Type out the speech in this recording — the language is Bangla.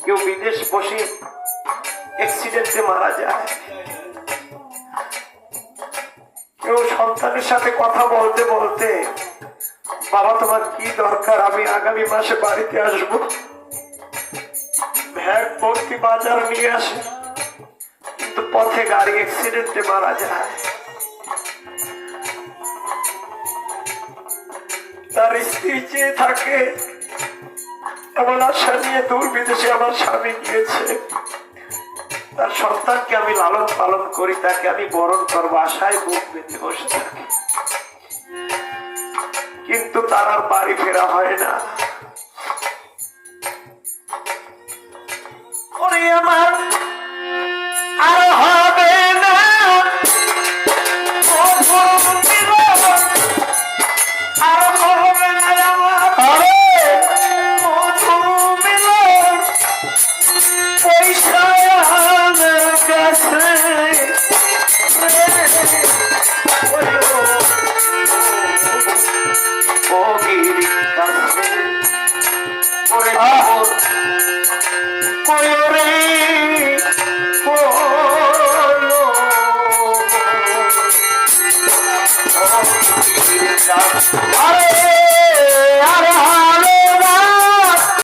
কেউ বিদেশ বসে অ্যাক্সিডেন্টে মারা যায়, কেউ সন্তানের সাথে কথা বলতে বলতে বাবা তোমার কি দরকার, আমি আগামী মাসে বাড়িতে আসবো, ব্যাগ ভর্তি বাজার নিয়ে আসে, কিন্তু পথে গাড়ি অ্যাক্সিডেন্টে মারা যায়। তার স্ত্রী চেয়ে থাকে এমন আশা নিয়ে দূর বিদেশে আমার স্বামী গিয়েছে, তার সন্তানকে আমি লালন পালন করি, তাকে আমি বরণ করবো আশায় বুক বেঁধে বসে থাকি, কিন্তু তার আর বাড়ি ফেরা হয় না। ওরে আমার আর হবে না আর হবে না আমার পয়সা কাছে